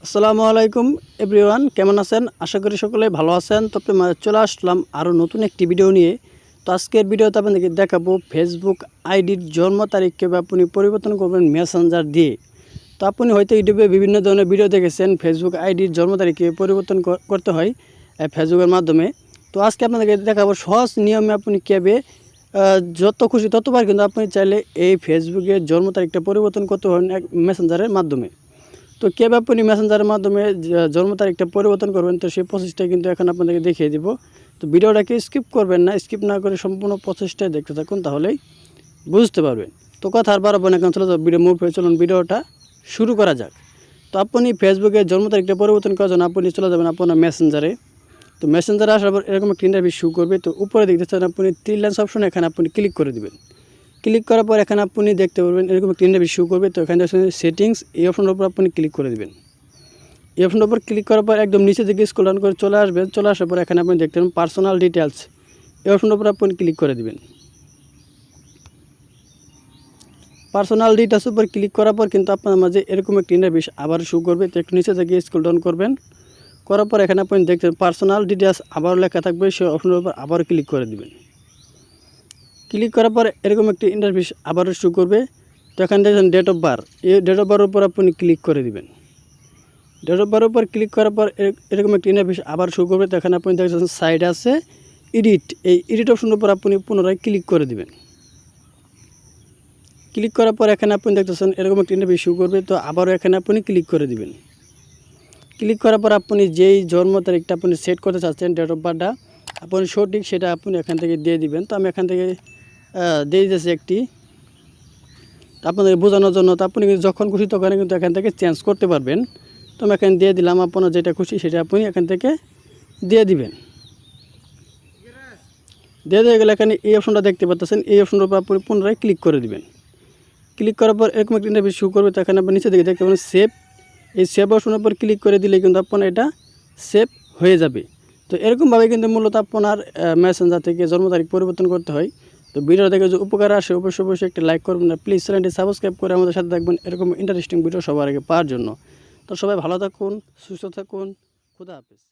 আসসালামু আলাইকুম এভরিওয়ান, কেমন আছেন? আশা করি সকলে ভালো আছেন। তবে চলে আসলাম আরও নতুন একটি ভিডিও নিয়ে। তো আজকের ভিডিওতে আপনাদেরকে দেখাবো ফেসবুক আইডির জন্ম তারিখ কীভাবে আপনি পরিবর্তন করবেন মেসেঞ্জার দিয়ে। তো আপনি হয়তো ইউটিউবে বিভিন্ন ধরনের ভিডিও দেখেছেন ফেসবুক আইডির জন্ম তারিখে পরিবর্তন করতে হয় ফেসবুকের মাধ্যমে। তো আজকে আপনাদেরকে দেখাবো সহজ নিয়মে আপনি কীভাবে যত খুশি ততবার কিন্তু আপনি চাইলে এই ফেসবুকের জন্ম তারিখটা পরিবর্তন করতে পারেন এক মেসেঞ্জারের মাধ্যমে। তো কীভাবে আপনি মেসেঞ্জারের মাধ্যমে জন্ম তারিখটা পরিবর্তন করবেন, তো সেই প্রসেসটা কিন্তু এখন আপনাদেরকে দেখিয়ে দিব। তো ভিডিওটাকে স্কিপ করবেন না, স্কিপ না করে সম্পূর্ণ প্রসেসটাই দেখতে থাকুন, তাহলেই বুঝতে পারবেন। তো কথা আর বাড়াবো না, এখন চলে যাবো ভিডিও মুভ হয়ে চলুন ভিডিওটা শুরু করা যাক। তো আপনি ফেসবুকে জন্ম তারিখটা পরিবর্তন করার জন্য আপনি চলে যাবেন আপনার মেসেঞ্জারে। তো মেসেঞ্জারে আসার পর এরকম একটা ইন্টারভিউ শুরু করবে। তো উপরে দেখতেছেন আপনি 3 লাইন্স অপশন, এখানে আপনি ক্লিক করে দেবেন। ক্লিক করার পর এখানে আপনি দেখতে পারবেন এরকম একটা ইন্টারভিউ শুরু করবে। তো এখানে সেটিংস এই অপশনের উপর আপনি ক্লিক করে দেবেন। এই অপশনের উপর ক্লিক করার পর একদম নিচে দিকে স্ক্রল ডাউন করে চলে আসবেন। চলে আসার পর এখানে আপনি দেখতে পাবেন পার্সোনাল ডিটেলস, এই অপশনের উপর আপনি ক্লিক করে দেবেন। পার্সোনাল ডিটেলস উপর ক্লিক করার পর কিন্তু আপনার মাঝে এরকম একটা ইন্টারভিউ আবার শুরু করবে। তো একটু নিচে থেকে স্ক্রল ডাউন করবেন, করার পর এখানে আপনি দেখতে পার্সোনাল ডিটেলস আবারও লেখা থাকবে, সেই অপশনের উপর আবার ক্লিক করে দেবেন। ক্লিক করার পর এরকম একটি ইন্টারভিউ আবারও শুরু করবে। তো এখানে দেখছেন ডেট অফ বার্থ, এই ডেট অফ বার্থের উপর আপনি ক্লিক করে দেবেন। ডেট অফ বার্থের উপর ক্লিক করার পর এরকম একটি ইন্টারভিউ আবার শুরু করবে। তো এখানে আপনি দেখছেন সাইড আছে এডিট, এই এডিট অপশনের উপর আপনি পুনরায় ক্লিক করে দেবেন। ক্লিক করার পর এখানে আপনি দেখতেছেন এরকম একটি ইন্টারভিউ শুরু করবে। তো আবারও এখানে আপনি ক্লিক করে দেবেন। ক্লিক করার পর আপনি যেই জন্ম তারিখটা আপনি সেট করতে চাচ্ছেন ডেট অফ বার্থটা আপনি সঠিক, সেটা আপনি এখান থেকে দিয়ে দিবেন। তো আমি এখান থেকে দিয়ে দিতেছি একটি, আপনাদের বোঝানোর জন্য। তো আপনি যখন খুশি তখন কিন্তু এখান থেকে চেঞ্জ করতে পারবেন। তো আমি এখানে দিয়ে দিলাম, আপনার যেটা খুশি সেটা আপনি এখান থেকে দিয়ে দিবেন। দিয়ে দিয়ে গেলে এখানে এই অপশনটা দেখতে পাচ্ছেন, এই অপশনের উপর আপনি পুনরায় ক্লিক করে দিবেন। ক্লিক করার পর এরকম একটা ইন্টারভিউ শুরু করবে। তো এখানে আপনি নিচে দিকে দেখতে পাবেন সেভ, এই সেভ অপশনের উপর ক্লিক করে দিলে কিন্তু আপনার এটা সেভ হয়ে যাবে। তো এরকমভাবে কিন্তু মূলত আপনার মেসেঞ্জার থেকে জন্ম তারিখ পরিবর্তন করতে হয়। তো ভিডিও থেকে যে উপকার আসে অবশ্যই একটি লাইক করবেন আর প্লিজ চ্যানেলটি সাবস্ক্রাইব করে আমাদের সাথে থাকবেন এরকম ইন্টারেস্টিং ভিডিও সবার আগে পাওয়ার জন্য। তো সবাই ভালো থাকুন, সুস্থ থাকুন, খুদা হাফেজ।